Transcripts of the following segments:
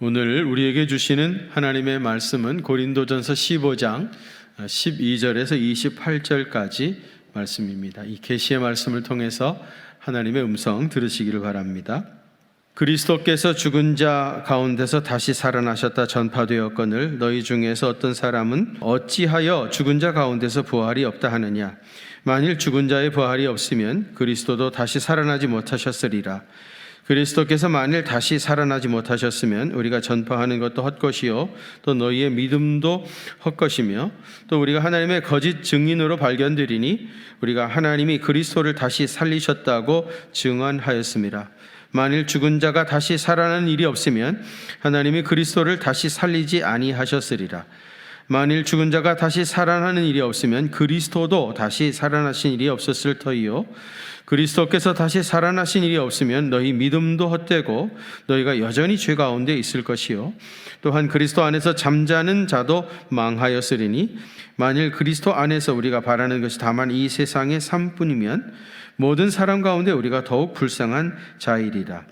오늘 우리에게 주시는 하나님의 말씀은 고린도전서 15장 12절에서 28절까지 말씀입니다. 이 계시의 말씀을 통해서 하나님의 음성 들으시기를 바랍니다. 그리스도께서 죽은 자 가운데서 다시 살아나셨다 전파되었거늘 너희 중에서 어떤 사람은 어찌하여 죽은 자 가운데서 부활이 없다 하느냐. 만일 죽은 자의 부활이 없으면 그리스도도 다시 살아나지 못하셨으리라. 그리스도께서 만일 다시 살아나지 못하셨으면 우리가 전파하는 것도 헛것이요 또 너희의 믿음도 헛것이며 또 우리가 하나님의 거짓 증인으로 발견되리니 우리가 하나님이 그리스도를 다시 살리셨다고 증언하였습니다. 만일 죽은 자가 다시 살아나는 일이 없으면 하나님이 그리스도를 다시 살리지 아니하셨으리라. 만일 죽은 자가 다시 살아나는 일이 없으면 그리스도도 다시 살아나신 일이 없었을 터이요 그리스도께서 다시 살아나신 일이 없으면 너희 믿음도 헛되고 너희가 여전히 죄 가운데 있을 것이요 또한 그리스도 안에서 잠자는 자도 망하였으리니 만일 그리스도 안에서 우리가 바라는 것이 다만 이 세상의 삶뿐이면 모든 사람 가운데 우리가 더욱 불쌍한 자이리라.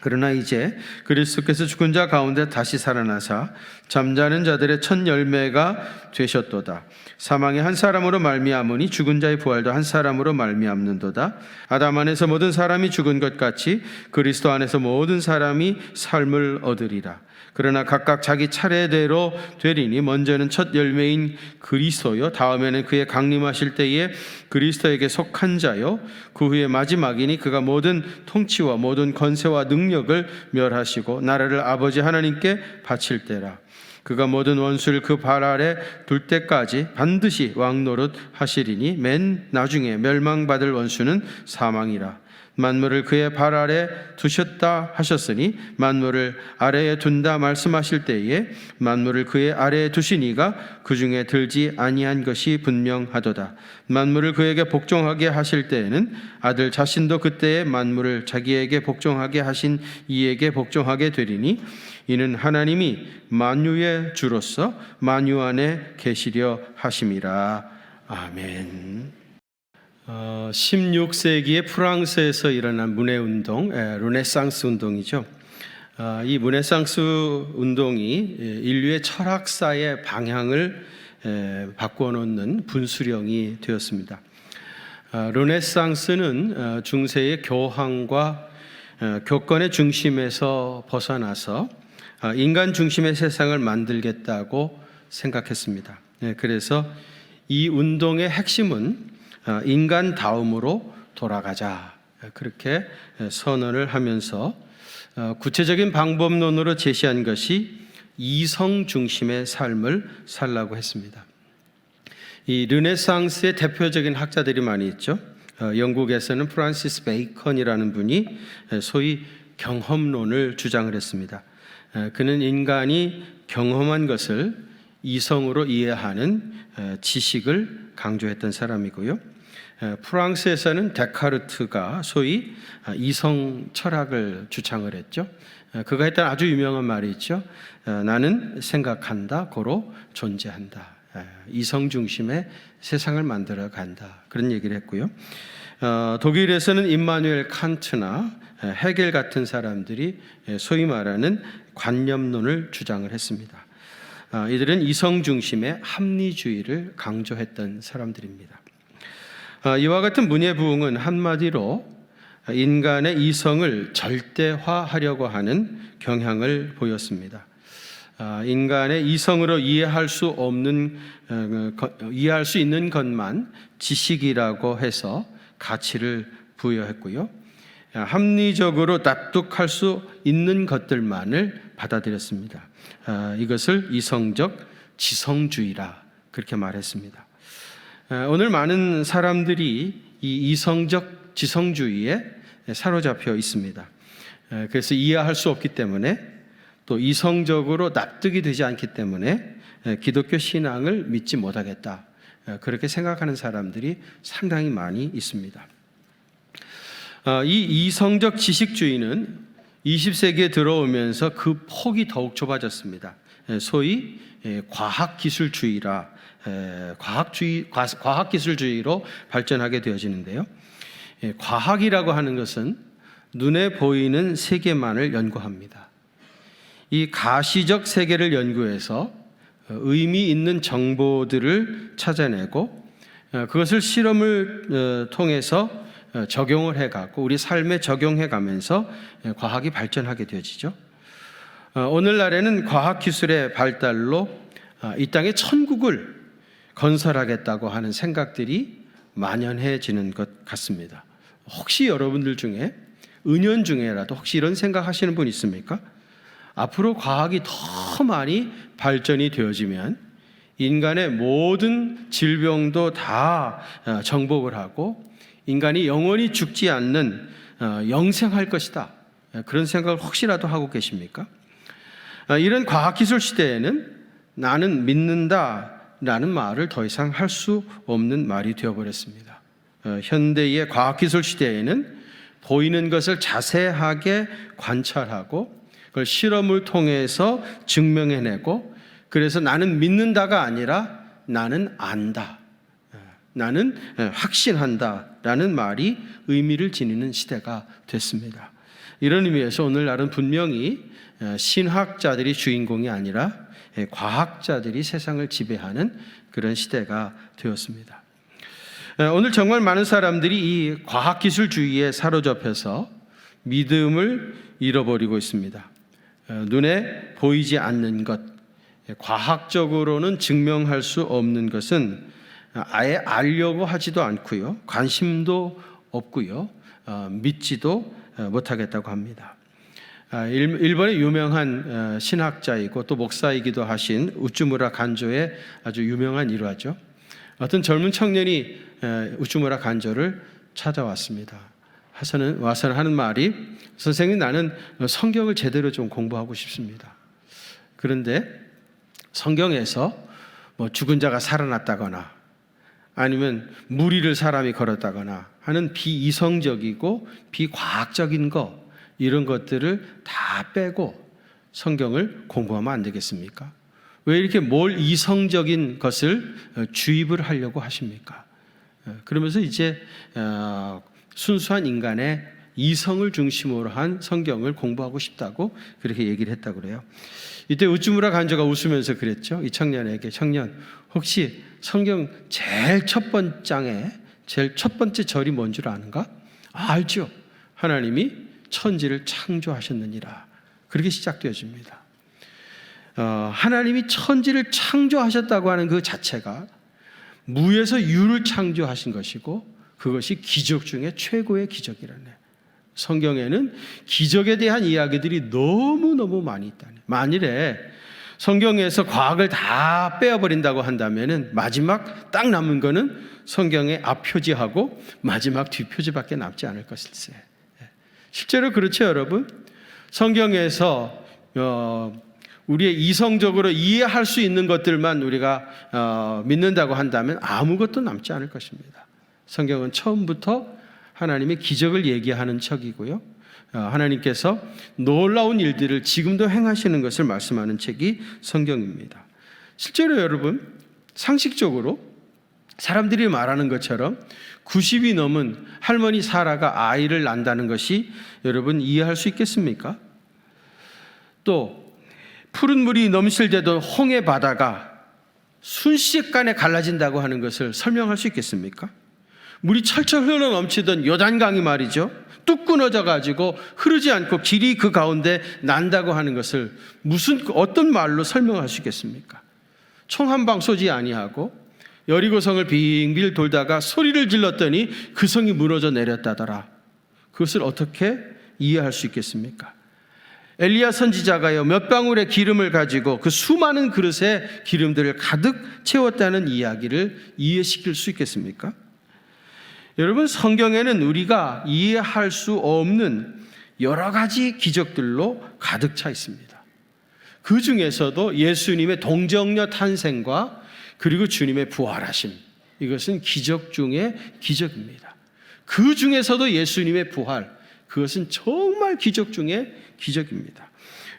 그러나 이제 그리스도께서 죽은 자 가운데 다시 살아나사 잠자는 자들의 첫 열매가 되셨도다. 사망의 한 사람으로 말미암으니 죽은 자의 부활도 한 사람으로 말미암는도다. 아담 안에서 모든 사람이 죽은 것 같이 그리스도 안에서 모든 사람이 삶을 얻으리라. 그러나 각각 자기 차례대로 되리니 먼저는 첫 열매인 그리스도요 다음에는 그의 강림하실 때에 그리스도에게 속한 자요 그 후에 마지막이니 그가 모든 통치와 모든 권세와 능력을 멸하시고 나라를 아버지 하나님께 바칠 때라. 그가 모든 원수를 그 발 아래 둘 때까지 반드시 왕노릇 하시리니 맨 나중에 멸망받을 원수는 사망이라. 만물을 그의 발 아래 두셨다 하셨으니 만물을 아래에 둔다 말씀하실 때에 만물을 그의 아래에 두시니가 그 중에 들지 아니한 것이 분명하도다. 만물을 그에게 복종하게 하실 때에는 아들 자신도 그때에 만물을 자기에게 복종하게 하신 이에게 복종하게 되리니 이는 하나님이 만유의 주로서 만유 안에 계시려 하심이라. 아멘. 16세기에 프랑스에서 일어난 문해운동, 르네상스 운동이죠. 이 르네상스 운동이 인류의 철학사의 방향을 바꾸어 놓는 분수령이 되었습니다. 르네상스는 중세의 교황과 교권의 중심에서 벗어나서 인간 중심의 세상을 만들겠다고 생각했습니다. 그래서 이 운동의 핵심은 인간다움으로 돌아가자 그렇게 선언을 하면서 구체적인 방법론으로 제시한 것이 이성 중심의 삶을 살라고 했습니다. 이 르네상스의 대표적인 학자들이 많이 있죠. 영국에서는 프란시스 베이컨이라는 분이 소위 경험론을 주장을 했습니다. 그는 인간이 경험한 것을 이성으로 이해하는 지식을 강조했던 사람이고요. 프랑스에서는 데카르트가 소위 이성 철학을 주창을 했죠. 그가 했던 아주 유명한 말이 있죠. 나는 생각한다, 고로 존재한다. 이성 중심의 세상을 만들어 간다. 그런 얘기를 했고요. 독일에서는 임마누엘 칸트나 헤겔 같은 사람들이 소위 말하는 관념론을 주장을 했습니다. 이들은 이성 중심의 합리주의를 강조했던 사람들입니다. 이와 같은 문예 부흥은 한마디로 인간의 이성을 절대화하려고 하는 경향을 보였습니다. 인간의 이성으로 이해할 수 있는 것만 지식이라고 해서 가치를 부여했고요. 합리적으로 납득할 수 있는 것들만을 받아들였습니다. 이것을 이성적 지성주의라 그렇게 말했습니다. 오늘 많은 사람들이 이 이성적 지성주의에 사로잡혀 있습니다. 그래서 이해할 수 없기 때문에 또 이성적으로 납득이 되지 않기 때문에 기독교 신앙을 믿지 못하겠다. 그렇게 생각하는 사람들이 상당히 많이 있습니다. 이 이성적 지식주의는 20세기에 들어오면서 그 폭이 더욱 좁아졌습니다. 소위 과학기술주의라 과학기술주의로 발전하게 되어지는데요. 과학이라고 하는 것은 눈에 보이는 세계만을 연구합니다. 이 가시적 세계를 연구해서 의미 있는 정보들을 찾아내고 그것을 실험을 통해서 적용을 해가고 우리 삶에 적용해가면서 과학이 발전하게 되어지죠. 오늘날에는 과학기술의 발달로 이 땅에 천국을 건설하겠다고 하는 생각들이 만연해지는 것 같습니다. 혹시 여러분들 중에 은연중에라도 혹시 이런 생각하시는 분 있습니까? 앞으로 과학이 더 많이 발전이 되어지면 인간의 모든 질병도 다 정복을 하고 인간이 영원히 죽지 않는 영생할 것이다. 그런 생각을 혹시라도 하고 계십니까? 이런 과학기술 시대에는 나는 믿는다라는 말을 더 이상 할 수 없는 말이 되어버렸습니다. 현대의 과학기술 시대에는 보이는 것을 자세하게 관찰하고 그걸 실험을 통해서 증명해내고 그래서 나는 믿는다가 아니라 나는 안다. 나는 확신한다라는 말이 의미를 지니는 시대가 됐습니다. 이런 의미에서 오늘날은 분명히 신학자들이 주인공이 아니라 과학자들이 세상을 지배하는 그런 시대가 되었습니다. 오늘 정말 많은 사람들이 이 과학기술주의에 사로잡혀서 믿음을 잃어버리고 있습니다. 눈에 보이지 않는 것, 과학적으로는 증명할 수 없는 것은 아예 알려고 하지도 않고요, 관심도 없고요, 믿지도 못하겠다고 합니다. 일본의 유명한 신학자이고 또 목사이기도 하신 우츠무라 간조의 아주 유명한 일화죠. 어떤 젊은 청년이 우츠무라 간조를 찾아왔습니다. 와서는 하는 말이, 선생님, 나는 성경을 제대로 좀 공부하고 싶습니다. 그런데 성경에서 뭐 죽은 자가 살아났다거나 아니면 무리를 사람이 걸었다거나 하는 비이성적이고 비과학적인 거, 이런 것들을 다 빼고 성경을 공부하면 안 되겠습니까? 왜 이렇게 뭘 이성적인 것을 주입을 하려고 하십니까? 그러면서 이제 순수한 인간의 이성을 중심으로 한 성경을 공부하고 싶다고 그렇게 얘기를 했다고 그래요. 이때 우츠무라 간조가 웃으면서 그랬죠. 이 청년에게, 청년, 혹시 성경 제일 첫 번째 절이 뭔 줄 아는가? 알죠. 하나님이 천지를 창조하셨느니라. 그렇게 시작되어집니다. 하나님이 천지를 창조하셨다고 하는 그 자체가 무에서 유를 창조하신 것이고 그것이 기적 중에 최고의 기적이라네. 성경에는 기적에 대한 이야기들이 너무너무 많이 있다네. 만일에 성경에서 과학을 다 빼어버린다고 한다면 마지막 딱 남은 거는 성경의 앞표지하고 마지막 뒷표지밖에 남지 않을 것일세. 실제로 그렇죠, 여러분? 성경에서 우리의 이성적으로 이해할 수 있는 것들만 우리가 믿는다고 한다면 아무것도 남지 않을 것입니다. 성경은 처음부터 하나님의 기적을 얘기하는 책이고요, 하나님께서 놀라운 일들을 지금도 행하시는 것을 말씀하는 책이 성경입니다. 실제로 여러분, 상식적으로 사람들이 말하는 것처럼 90이 넘은 할머니 사라가 아이를 낳는다는 것이 여러분 이해할 수 있겠습니까? 또 푸른 물이 넘실대던 홍해 바다가 순식간에 갈라진다고 하는 것을 설명할 수 있겠습니까? 물이 철철 흘러 넘치던 요단강이 말이죠, 뚝 끊어져 가지고 흐르지 않고 길이 그 가운데 난다고 하는 것을 어떤 말로 설명할 수 있겠습니까? 총 한 방 쏘지 아니하고 여리고성을 빙빙 돌다가 소리를 질렀더니 그 성이 무너져 내렸다더라. 그것을 어떻게 이해할 수 있겠습니까? 엘리야 선지자가요, 몇 방울의 기름을 가지고 그 수많은 그릇에 기름들을 가득 채웠다는 이야기를 이해시킬 수 있겠습니까? 여러분, 성경에는 우리가 이해할 수 없는 여러 가지 기적들로 가득 차 있습니다. 그 중에서도 예수님의 동정녀 탄생과 그리고 주님의 부활하심, 이것은 기적 중에 기적입니다. 그 중에서도 예수님의 부활, 그것은 정말 기적 중에 기적입니다.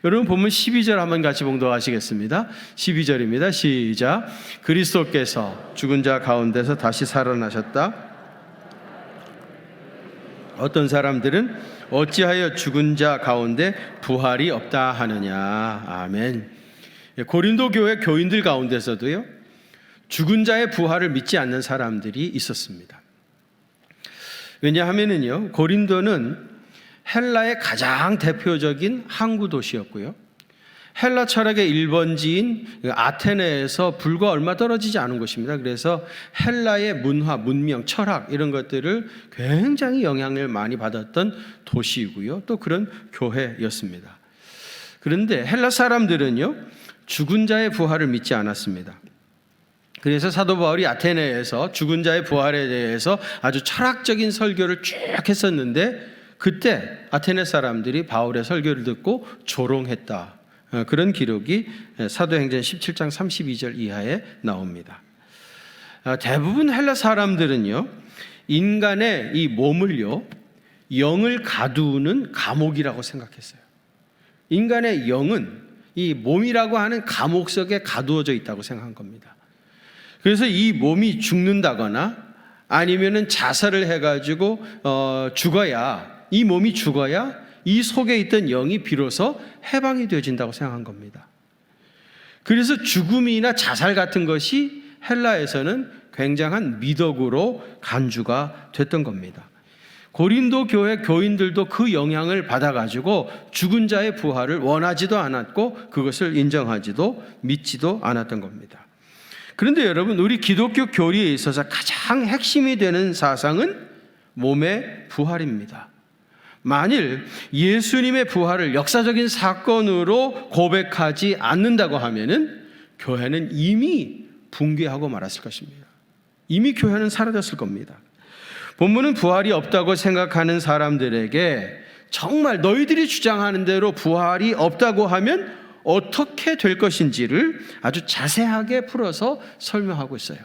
여러분, 본문 12절 한번 같이 봉독하시겠습니다. 12절입니다. 시작. 그리스도께서 죽은 자 가운데서 다시 살아나셨다. 어떤 사람들은 어찌하여 죽은 자 가운데 부활이 없다 하느냐. 아멘. 고린도 교회 교인들 가운데서도요, 죽은 자의 부활을 믿지 않는 사람들이 있었습니다. 왜냐하면은요, 고린도는 헬라의 가장 대표적인 항구 도시였고요, 헬라 철학의 1번지인 아테네에서 불과 얼마 떨어지지 않은 곳입니다. 그래서 헬라의 문화, 문명, 철학 이런 것들을 굉장히 영향을 많이 받았던 도시이고요, 또 그런 교회였습니다. 그런데 헬라 사람들은요, 죽은 자의 부활을 믿지 않았습니다. 그래서 사도 바울이 아테네에서 죽은 자의 부활에 대해서 아주 철학적인 설교를 쭉 했었는데, 그때 아테네 사람들이 바울의 설교를 듣고 조롱했다. 그런 기록이 사도행전 17장 32절 이하에 나옵니다. 대부분 헬라 사람들은요, 인간의 이 몸을요, 영을 가두는 감옥이라고 생각했어요. 인간의 영은 이 몸이라고 하는 감옥 속에 가두어져 있다고 생각한 겁니다. 그래서 이 몸이 죽는다거나 아니면은 자살을 해가지고 이 몸이 죽어야 이 속에 있던 영이 비로소 해방이 되어진다고 생각한 겁니다. 그래서 죽음이나 자살 같은 것이 헬라에서는 굉장한 미덕으로 간주가 됐던 겁니다. 고린도 교회 교인들도 그 영향을 받아가지고 죽은 자의 부활을 원하지도 않았고 그것을 인정하지도 믿지도 않았던 겁니다. 그런데 여러분, 우리 기독교 교리에 있어서 가장 핵심이 되는 사상은 몸의 부활입니다. 만일 예수님의 부활을 역사적인 사건으로 고백하지 않는다고 하면은 교회는 이미 붕괴하고 말았을 것입니다. 이미 교회는 사라졌을 겁니다. 본문은 부활이 없다고 생각하는 사람들에게 정말 너희들이 주장하는 대로 부활이 없다고 하면 어떻게 될 것인지를 아주 자세하게 풀어서 설명하고 있어요.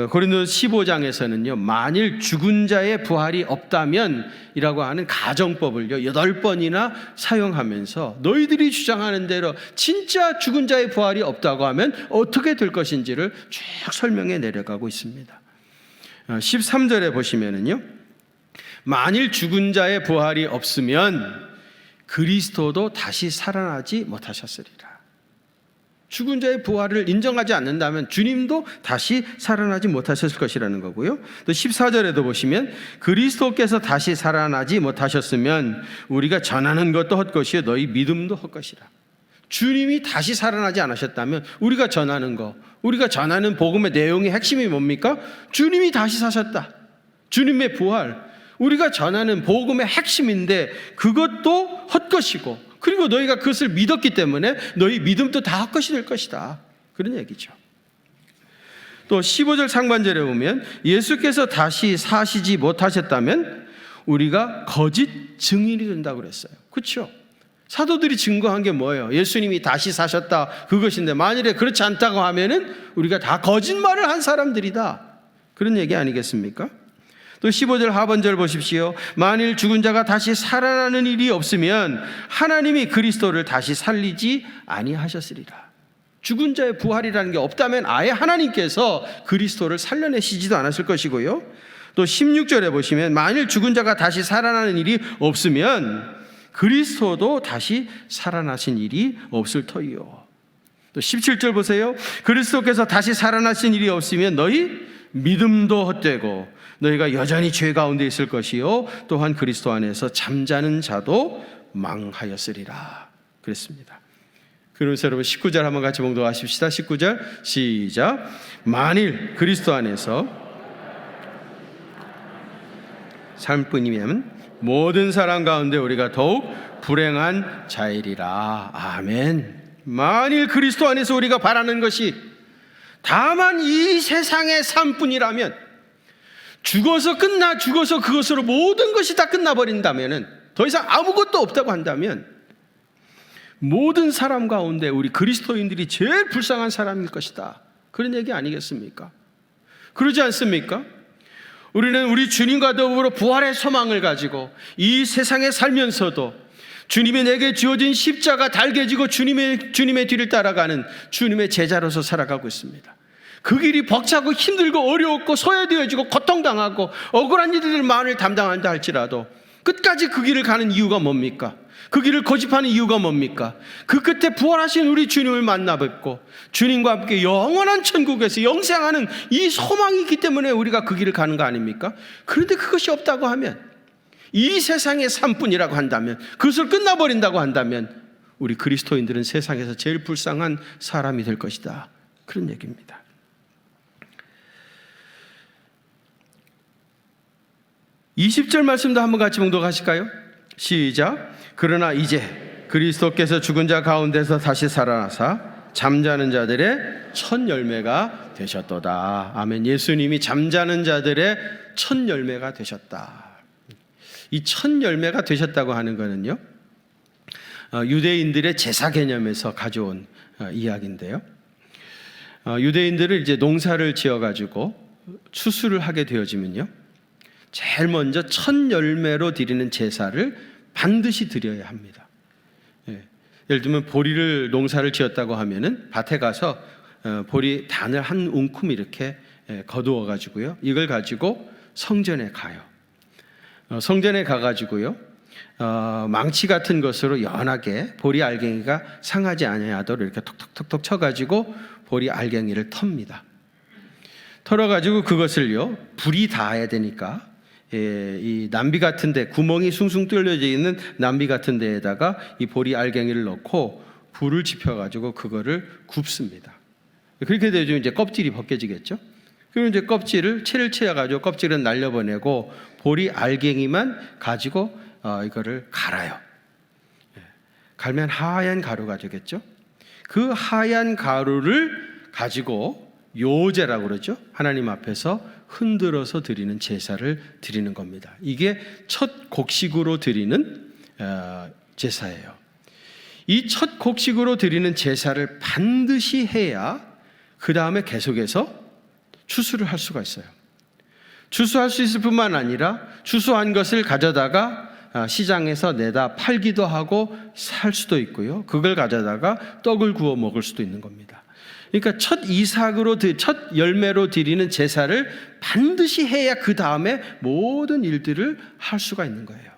고린도 15장에서는요, 만일 죽은 자의 부활이 없다면 이라고 하는 가정법을요 8번이나 사용하면서 너희들이 주장하는 대로 진짜 죽은 자의 부활이 없다고 하면 어떻게 될 것인지를 쭉 설명해 내려가고 있습니다. 13절에 보시면은요, 만일 죽은 자의 부활이 없으면 그리스도도 다시 살아나지 못하셨으리라. 죽은 자의 부활을 인정하지 않는다면 주님도 다시 살아나지 못하셨을 것이라는 거고요. 또 14절에도 보시면 그리스도께서 다시 살아나지 못하셨으면 우리가 전하는 것도 헛것이요 너희 믿음도 헛것이라. 주님이 다시 살아나지 않으셨다면 우리가 전하는 거, 우리가 전하는 복음의 내용의 핵심이 뭡니까? 주님이 다시 사셨다. 주님의 부활, 우리가 전하는 복음의 핵심인데 그것도 헛것이고, 그리고 너희가 그것을 믿었기 때문에 너희 믿음도 다 헛것이 될 것이다. 그런 얘기죠. 또 15절 상반절에 보면 예수께서 다시 사시지 못하셨다면 우리가 거짓 증인이 된다고 그랬어요. 그렇죠? 사도들이 증거한 게 뭐예요? 예수님이 다시 사셨다, 그것인데 만일에 그렇지 않다고 하면은 우리가 다 거짓말을 한 사람들이다. 그런 얘기 아니겠습니까? 또 15절 하반절 보십시오. 만일 죽은 자가 다시 살아나는 일이 없으면 하나님이 그리스도를 다시 살리지 아니하셨으리라. 죽은 자의 부활이라는 게 없다면 아예 하나님께서 그리스도를 살려내시지도 않았을 것이고요. 또 16절에 보시면 만일 죽은 자가 다시 살아나는 일이 없으면 그리스도도 다시 살아나신 일이 없을 터이요. 또 17절 보세요. 그리스도께서 다시 살아나신 일이 없으면 너희 믿음도 헛되고 너희가 여전히 죄 가운데 있을 것이요 또한 그리스도 안에서 잠자는 자도 망하였으리라 그랬습니다. 그러면서 여러분 19절 한번 같이 봉독하십시다. 19절 시작. 만일 그리스도 안에서 삶뿐이면 모든 사람 가운데 우리가 더욱 불행한 자이리라. 아멘. 만일 그리스도 안에서 우리가 바라는 것이 다만 이 세상의 삶뿐이라면, 죽어서 그것으로 모든 것이 다 끝나버린다면, 더 이상 아무것도 없다고 한다면 모든 사람 가운데 우리 그리스도인들이 제일 불쌍한 사람일 것이다. 그런 얘기 아니겠습니까? 그러지 않습니까? 우리는 우리 주님과 더불어 부활의 소망을 가지고 이 세상에 살면서도 주님이 내게 주어진 십자가 달개지고 주님의 뒤를 따라가는 주님의 제자로서 살아가고 있습니다. 그 길이 벅차고 힘들고 어려웠고 소외되어지고 고통당하고 억울한 일들을 많이 담당한다 할지라도 끝까지 그 길을 가는 이유가 뭡니까? 그 길을 고집하는 이유가 뭡니까? 그 끝에 부활하신 우리 주님을 만나 뵙고 주님과 함께 영원한 천국에서 영생하는 이 소망이 있기 때문에 우리가 그 길을 가는 거 아닙니까? 그런데 그것이 없다고 하면, 이 세상의 삶뿐이라고 한다면, 그것을 끝나버린다고 한다면 우리 그리스도인들은 세상에서 제일 불쌍한 사람이 될 것이다, 그런 얘기입니다. (20절) 말씀도 한번 같이 봉독하실까요? 시작. 그러나 이제 그리스도께서 죽은 자 가운데서 다시 살아나사 잠자는 자들의 첫 열매가 되셨도다. 아멘. 예수님이 잠자는 자들의 첫 열매가 되셨다. 이 첫 열매가 되셨다고 하는 것은요, 유대인들의 제사 개념에서 가져온 이야기인데요, 유대인들은 이제 농사를 지어가지고 추수를 하게 되어지면요, 제일 먼저 첫 열매로 드리는 제사를 반드시 드려야 합니다. 예를 들면 보리를 농사를 지었다고 하면은 밭에 가서 보리 단을 한 움큼 이렇게 거두어 가지고요, 이걸 가지고 성전에 가요. 성전에 가가지고요, 망치 같은 것으로 연하게 보리 알갱이가 상하지 아니하도록 이렇게 톡톡톡톡 쳐가지고 보리 알갱이를 텁니다. 털어가지고 그것을요, 불이 닿아야 되니까 이 남비 같은데, 구멍이 숭숭 뚫려져 있는 남비 같은 데에다가 이 보리 알갱이를 넣고 불을 지펴가지고 그거를 굽습니다. 그렇게 되면 이제 껍질이 벗겨지겠죠. 그럼 이제 껍질을 채를 채워가지고 껍질은 날려보내고 보리 알갱이만 가지고 이거를 갈아요. 갈면 하얀 가루가 되겠죠. 그 하얀 가루를 가지고 요제라고 그러죠. 하나님 앞에서 흔들어서 드리는 제사를 드리는 겁니다. 이게 첫 곡식으로 드리는 제사예요. 이 첫 곡식으로 드리는 제사를 반드시 해야 그 다음에 계속해서 추수를 할 수가 있어요. 추수할 수 있을 뿐만 아니라 추수한 것을 가져다가 시장에서 내다 팔기도 하고 살 수도 있고요, 그걸 가져다가 떡을 구워 먹을 수도 있는 겁니다. 그러니까 첫 이삭으로, 첫 열매로 드리는 제사를 반드시 해야 그 다음에 모든 일들을 할 수가 있는 거예요.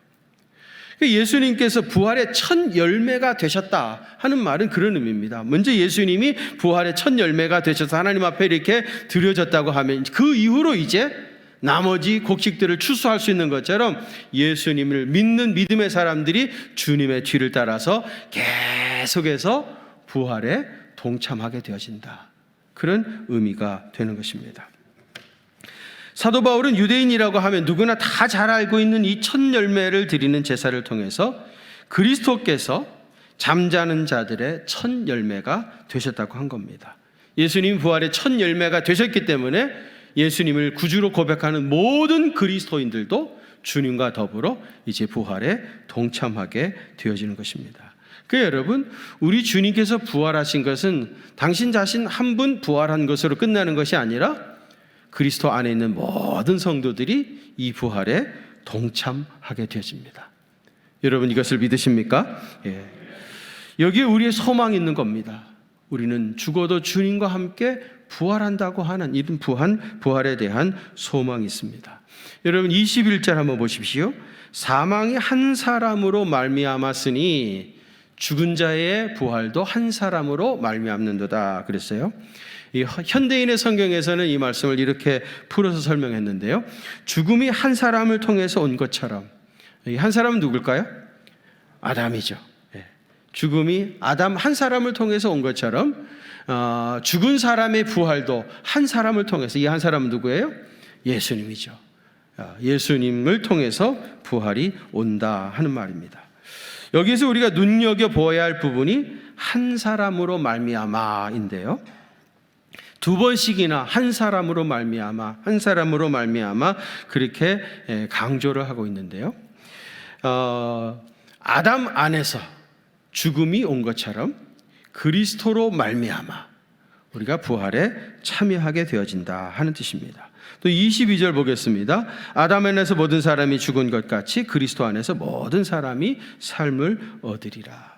예수님께서 부활의 첫 열매가 되셨다 하는 말은 그런 의미입니다. 먼저 예수님이 부활의 첫 열매가 되셔서 하나님 앞에 이렇게 드려졌다고 하면 그 이후로 이제 나머지 곡식들을 추수할 수 있는 것처럼 예수님을 믿는 믿음의 사람들이 주님의 뒤를 따라서 계속해서 부활에 동참하게 되어진다, 그런 의미가 되는 것입니다. 사도 바울은 유대인이라고 하면 누구나 다 잘 알고 있는 이 첫 열매를 드리는 제사를 통해서 그리스도께서 잠자는 자들의 첫 열매가 되셨다고 한 겁니다. 예수님 부활의 첫 열매가 되셨기 때문에 예수님을 구주로 고백하는 모든 그리스도인들도 주님과 더불어 이제 부활에 동참하게 되어지는 것입니다. 여러분, 우리 주님께서 부활하신 것은 당신 자신 한 분 부활한 것으로 끝나는 것이 아니라 그리스도 안에 있는 모든 성도들이 이 부활에 동참하게 되어집니다. 여러분, 이것을 믿으십니까? 예. 여기에 우리의 소망이 있는 겁니다. 우리는 죽어도 주님과 함께 부활한다고 하는 이런 부활에 대한 소망이 있습니다. 여러분, 21절 한번 보십시오. 사망이 한 사람으로 말미암았으니 죽은 자의 부활도 한 사람으로 말미암는도다 그랬어요. 이 현대인의 성경에서는 이 말씀을 이렇게 풀어서 설명했는데요, 죽음이 한 사람을 통해서 온 것처럼, 이 한 사람은 누굴까요? 아담이죠. 죽음이 아담 한 사람을 통해서 온 것처럼 죽은 사람의 부활도 한 사람을 통해서, 이 한 사람은 누구예요? 예수님이죠. 예수님을 통해서 부활이 온다 하는 말입니다. 여기서 우리가 눈여겨보아야 할 부분이 한 사람으로 말미암아인데요, 두 번씩이나 한 사람으로 말미암아, 한 사람으로 말미암아 그렇게 강조를 하고 있는데요, 아담 안에서 죽음이 온 것처럼 그리스도로 말미암아 우리가 부활에 참여하게 되어진다 하는 뜻입니다. 또 22절 보겠습니다. 아담 안에서 모든 사람이 죽은 것 같이 그리스도 안에서 모든 사람이 삶을 얻으리라.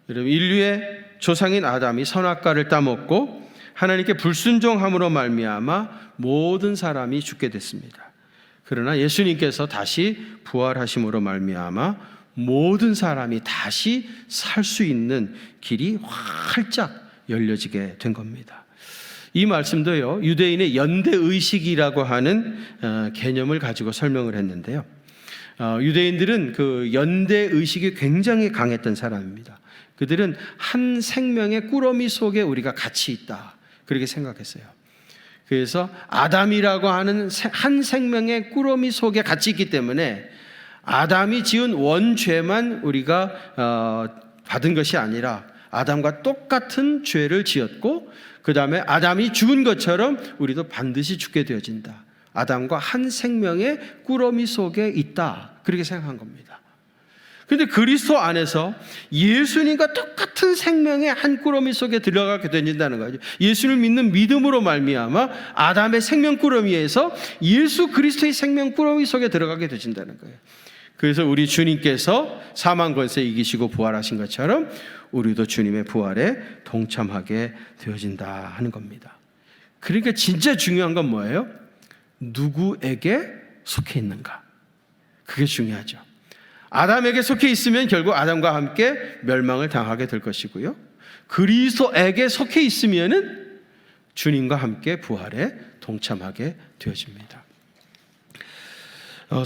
여러분, 인류의 조상인 아담이 선악과를 따먹고 하나님께 불순종함으로 말미암아 모든 사람이 죽게 됐습니다. 그러나 예수님께서 다시 부활하심으로 말미암아 모든 사람이 다시 살 수 있는 길이 활짝 열려지게 된 겁니다. 이 말씀도요, 유대인의 연대의식이라고 하는 개념을 가지고 설명을 했는데요. 유대인들은 그 연대의식이 굉장히 강했던 사람입니다. 그들은 한 생명의 꾸러미 속에 우리가 같이 있다, 그렇게 생각했어요. 그래서 아담이라고 하는 한 생명의 꾸러미 속에 같이 있기 때문에 아담이 지은 원죄만 우리가 받은 것이 아니라 아담과 똑같은 죄를 지었고, 그 다음에 아담이 죽은 것처럼 우리도 반드시 죽게 되어진다. 아담과 한 생명의 꾸러미 속에 있다, 그렇게 생각한 겁니다. 그런데 그리스도 안에서 예수님과 똑같은 생명의 한 꾸러미 속에 들어가게 된다는 거죠. 예수를 믿는 믿음으로 말미암아 아담의 생명 꾸러미에서 예수 그리스도의 생명 꾸러미 속에 들어가게 되진다는 거예요. 그래서 우리 주님께서 사망 권세 이기시고 부활하신 것처럼 우리도 주님의 부활에 동참하게 되어진다 하는 겁니다. 그러니까 진짜 중요한 건 뭐예요? 누구에게 속해 있는가? 그게 중요하죠. 아담에게 속해 있으면 결국 아담과 함께 멸망을 당하게 될 것이고요, 그리스도에게 속해 있으면은 주님과 함께 부활에 동참하게 되어집니다.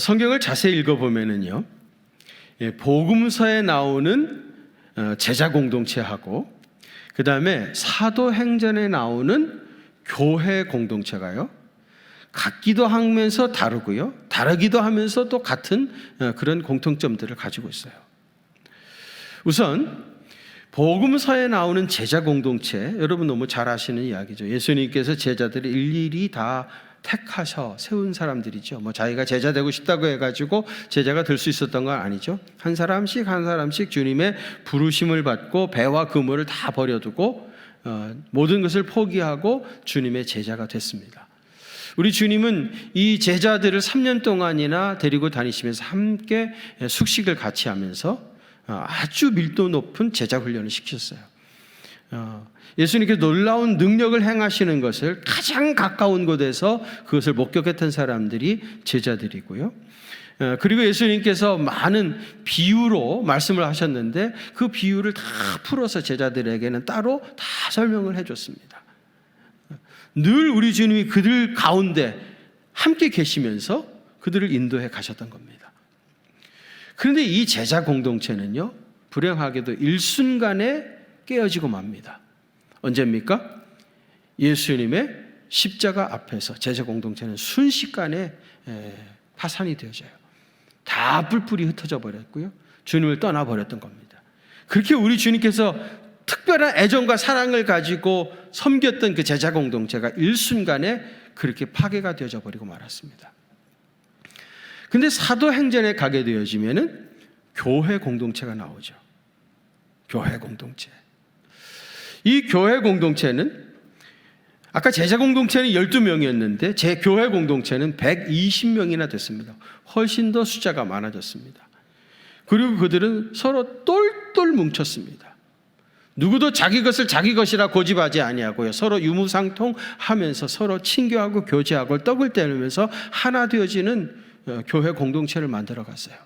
성경을 자세히 읽어보면은요, 복음서에 나오는 제자 공동체하고 그 다음에 사도행전에 나오는 교회 공동체가요, 같기도 하면서 다르고요, 다르기도 하면서 또 같은 그런 공통점들을 가지고 있어요. 우선 복음서에 나오는 제자 공동체, 여러분 너무 잘 아시는 이야기죠. 예수님께서 제자들을 일일이 다 택하셔 세운 사람들이죠. 자기가 제자 되고 싶다고 해가지고 제자가 될 수 있었던 건 아니죠. 한 사람씩 한 사람씩 주님의 부르심을 받고 배와 그물을 다 버려두고 모든 것을 포기하고 주님의 제자가 됐습니다. 우리 주님은 이 제자들을 3년 동안이나 데리고 다니시면서 함께 숙식을 같이 하면서 아주 밀도 높은 제자 훈련을 시키셨어요. 예수님께서 놀라운 능력을 행하시는 것을 가장 가까운 곳에서 그것을 목격했던 사람들이 제자들이고요, 그리고 예수님께서 많은 비유로 말씀을 하셨는데 그 비유를 다 풀어서 제자들에게는 따로 다 설명을 해줬습니다. 늘 우리 주님이 그들 가운데 함께 계시면서 그들을 인도해 가셨던 겁니다. 그런데 이 제자 공동체는요, 불행하게도 일순간에 깨어지고 맙니다. 언제입니까? 예수님의 십자가 앞에서 제자 공동체는 순식간에 파산이 되어져요. 다 뿔뿔이 흩어져 버렸고요, 주님을 떠나버렸던 겁니다. 그렇게 우리 주님께서 특별한 애정과 사랑을 가지고 섬겼던 그 제자 공동체가 일순간에 그렇게 파괴가 되어져 버리고 말았습니다. 근데 사도행전에 가게 되어지면은 교회 공동체가 나오죠. 교회 공동체. 이 교회 공동체는 아까 제자 공동체는 12명이었는데 제 교회 공동체는 120명이나 됐습니다. 훨씬 더 숫자가 많아졌습니다. 그리고 그들은 서로 똘똘 뭉쳤습니다. 누구도 자기 것을 자기 것이라 고집하지 아니하고요, 서로 유무상통하면서 서로 친교하고 교제하고 떡을 떼면서 하나 되어지는 교회 공동체를 만들어 갔어요.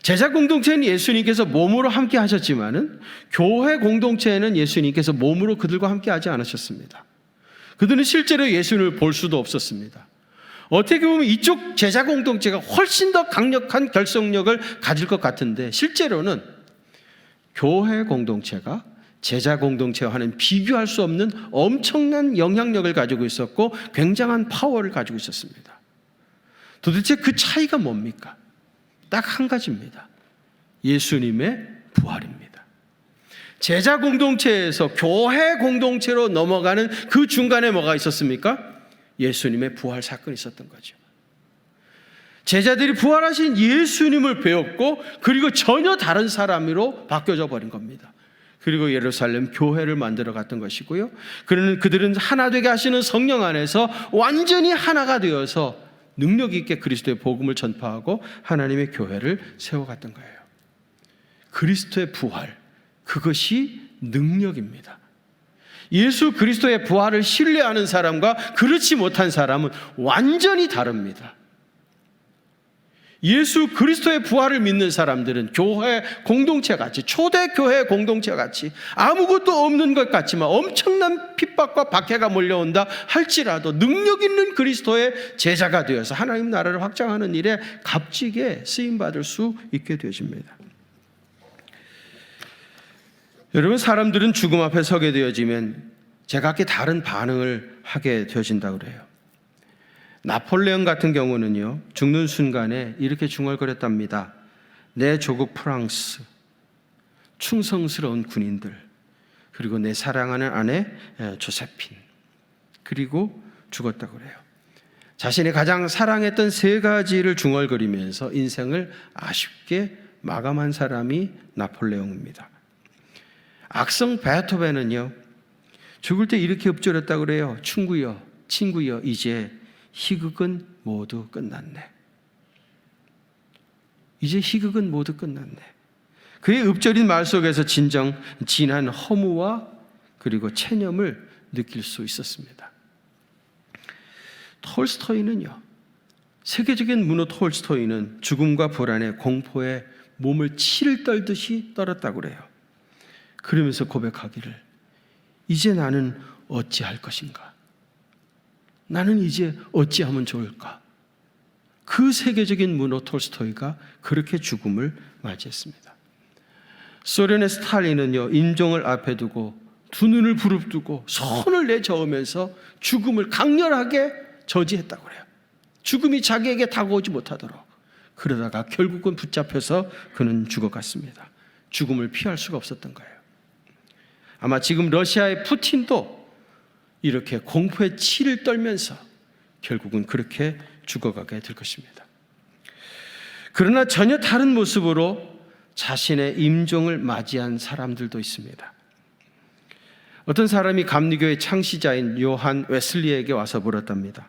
제자 공동체는 예수님께서 몸으로 함께 하셨지만은 교회 공동체에는 예수님께서 몸으로 그들과 함께 하지 않으셨습니다. 그들은 실제로 예수님을 볼 수도 없었습니다. 어떻게 보면 이쪽 제자 공동체가 훨씬 더 강력한 결속력을 가질 것 같은데 실제로는 교회 공동체가 제자 공동체와는 비교할 수 없는 엄청난 영향력을 가지고 있었고 굉장한 파워를 가지고 있었습니다. 도대체 그 차이가 뭡니까? 딱 한 가지입니다. 예수님의 부활입니다. 제자 공동체에서 교회 공동체로 넘어가는 그 중간에 뭐가 있었습니까? 예수님의 부활 사건이 있었던 거죠. 제자들이 부활하신 예수님을 배웠고 그리고 전혀 다른 사람으로 바뀌어져 버린 겁니다. 그리고 예루살렘 교회를 만들어 갔던 것이고요, 그들은 하나 되게 하시는 성령 안에서 완전히 하나가 되어서 능력 있게 그리스도의 복음을 전파하고 하나님의 교회를 세워갔던 거예요. 그리스도의 부활, 그것이 능력입니다. 예수 그리스도의 부활을 신뢰하는 사람과 그렇지 못한 사람은 완전히 다릅니다. 예수 그리스도의 부활을 믿는 사람들은 교회 공동체 같이, 초대교회 공동체 같이 아무것도 없는 것 같지만 엄청난 핍박과 박해가 몰려온다 할지라도 능력 있는 그리스도의 제자가 되어서 하나님 나라를 확장하는 일에 값지게 쓰임받을 수 있게 되어집니다. 여러분, 사람들은 죽음 앞에 서게 되어지면 제각기 다른 반응을 하게 되어진다고 그래요. 나폴레옹 같은 경우는요, 죽는 순간에 이렇게 중얼거렸답니다. 내 조국 프랑스, 충성스러운 군인들, 그리고 내 사랑하는 아내 조세핀, 그리고 죽었다고 그래요. 자신이 가장 사랑했던 세 가지를 중얼거리면서 인생을 아쉽게 마감한 사람이 나폴레옹입니다. 악성 베토벤은요, 죽을 때 이렇게 읊조렸다고 그래요. 친구여, 이제 희극은 모두 끝났네. 이제 희극은 모두 끝났네. 그의 읊조린 말 속에서 진한 허무와 그리고 체념을 느낄 수 있었습니다. 톨스토이는요, 세계적인 문호 톨스토이는 죽음과 불안에 공포에 몸을 치를 떨듯이 떨었다고 그래요. 그러면서 고백하기를, 이제 나는 어찌할 것인가? 나는 이제 어찌하면 좋을까? 그 세계적인 문호 톨스토이가 그렇게 죽음을 맞이했습니다. 소련의 스탈린은요, 임종을 앞에 두고 두 눈을 부릅뜨고 손을 내저으면서 죽음을 강렬하게 저지했다고 그래요. 죽음이 자기에게 다가오지 못하도록. 그러다가 결국은 붙잡혀서 그는 죽어갔습니다. 죽음을 피할 수가 없었던 거예요. 아마 지금 러시아의 푸틴도 이렇게 공포의 치를 떨면서 결국은 그렇게 죽어가게 될 것입니다. 그러나 전혀 다른 모습으로 자신의 임종을 맞이한 사람들도 있습니다. 어떤 사람이 감리교의 창시자인 요한 웨슬리에게 와서 물었답니다.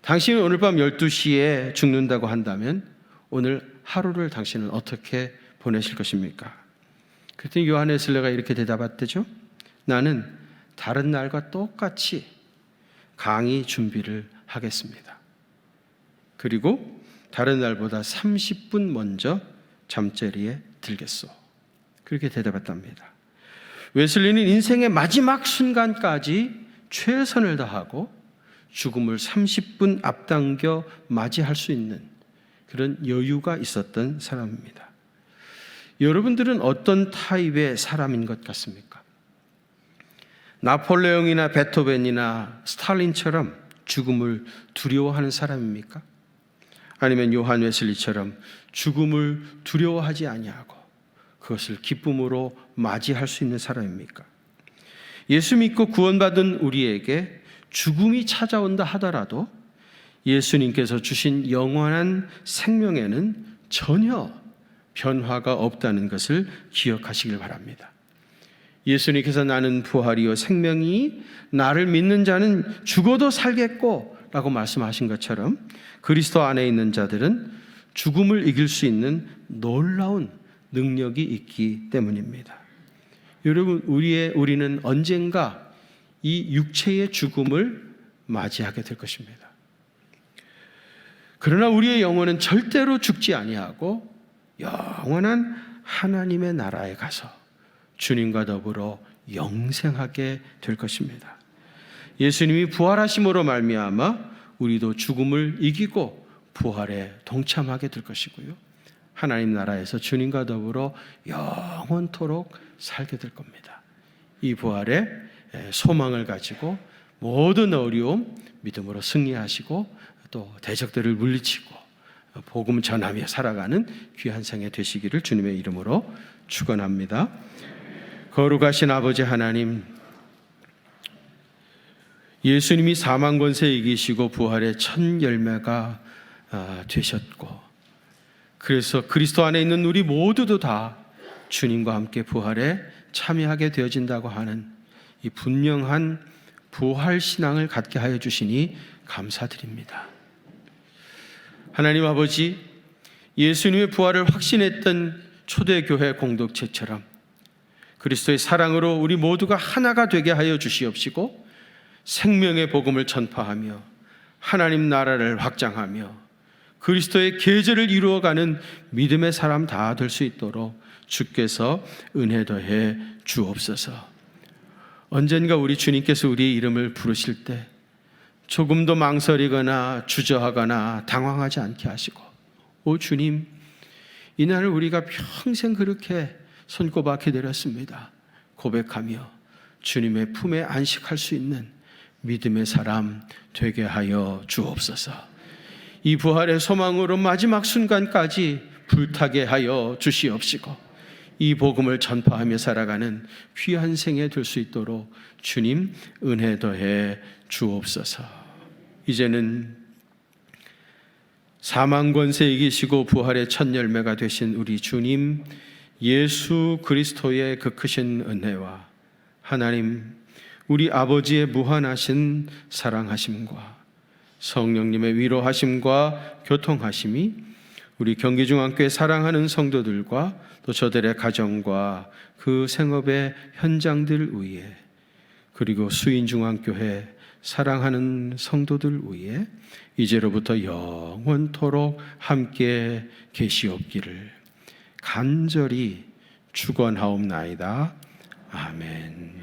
당신은 오늘 밤 12시에 죽는다고 한다면 오늘 하루를 당신은 어떻게 보내실 것입니까? 그랬더니 요한 웨슬리가 이렇게 대답했대죠. 나는 다른 날과 똑같이 강의 준비를 하겠습니다. 그리고 다른 날보다 30분 먼저 잠자리에 들겠소. 그렇게 대답했답니다. 웨슬리는 인생의 마지막 순간까지 최선을 다하고 죽음을 30분 앞당겨 맞이할 수 있는 그런 여유가 있었던 사람입니다. 여러분들은 어떤 타입의 사람인 것 같습니까? 나폴레옹이나 베토벤이나 스탈린처럼 죽음을 두려워하는 사람입니까? 아니면 요한 웨슬리처럼 죽음을 두려워하지 아니하고 그것을 기쁨으로 맞이할 수 있는 사람입니까? 예수 믿고 구원받은 우리에게 죽음이 찾아온다 하더라도 예수님께서 주신 영원한 생명에는 전혀 변화가 없다는 것을 기억하시길 바랍니다. 예수님께서 나는 부활이요 생명이 나를 믿는 자는 죽어도 살겠고 라고 말씀하신 것처럼 그리스도 안에 있는 자들은 죽음을 이길 수 있는 놀라운 능력이 있기 때문입니다. 여러분, 우리는 언젠가 이 육체의 죽음을 맞이하게 될 것입니다. 그러나 우리의 영혼은 절대로 죽지 아니하고 영원한 하나님의 나라에 가서 주님과 더불어 영생하게 될 것입니다. 예수님이 부활하심으로 말미암아 우리도 죽음을 이기고 부활에 동참하게 될 것이고요. 하나님 나라에서 주님과 더불어 영원토록 살게 될 겁니다. 이 부활에 소망을 가지고 모든 어려움 믿음으로 승리하시고 또 대적들을 물리치고 복음 전하며 살아가는 귀한 생애 되시기를 주님의 이름으로 축원합니다. 거룩하신 아버지 하나님, 예수님이 사망 권세 이기시고 부활의 첫 열매가 되셨고, 그래서 그리스도 안에 있는 우리 모두도 다 주님과 함께 부활에 참여하게 되어진다고 하는 이 분명한 부활 신앙을 갖게 하여 주시니 감사드립니다. 하나님 아버지, 예수님의 부활을 확신했던 초대교회 공동체처럼 그리스도의 사랑으로 우리 모두가 하나가 되게 하여 주시옵시고 생명의 복음을 전파하며 하나님 나라를 확장하며 그리스도의 계절을 이루어가는 믿음의 사람 다 될 수 있도록 주께서 은혜 더해 주옵소서. 언젠가 우리 주님께서 우리의 이름을 부르실 때 조금도 망설이거나 주저하거나 당황하지 않게 하시고, 오 주님, 이날을 우리가 평생 그렇게 손꼽아 기다렸습니다 고백하며 주님의 품에 안식할 수 있는 믿음의 사람 되게 하여 주옵소서. 이 부활의 소망으로 마지막 순간까지 불타게 하여 주시옵시고, 이 복음을 전파하며 살아가는 귀한 생애 될 수 있도록 주님 은혜 더해 주옵소서. 이제는 사망 권세 이기시고 부활의 첫 열매가 되신 우리 주님 예수 그리스도의 그 크신 은혜와 하나님 우리 아버지의 무한하신 사랑하심과 성령님의 위로하심과 교통하심이 우리 경기중앙교회 사랑하는 성도들과 또 저들의 가정과 그 생업의 현장들 위에, 그리고 수인중앙교회 사랑하는 성도들 위에 이제로부터 영원토록 함께 계시옵기를 간절히 축원하옵나이다. 아멘.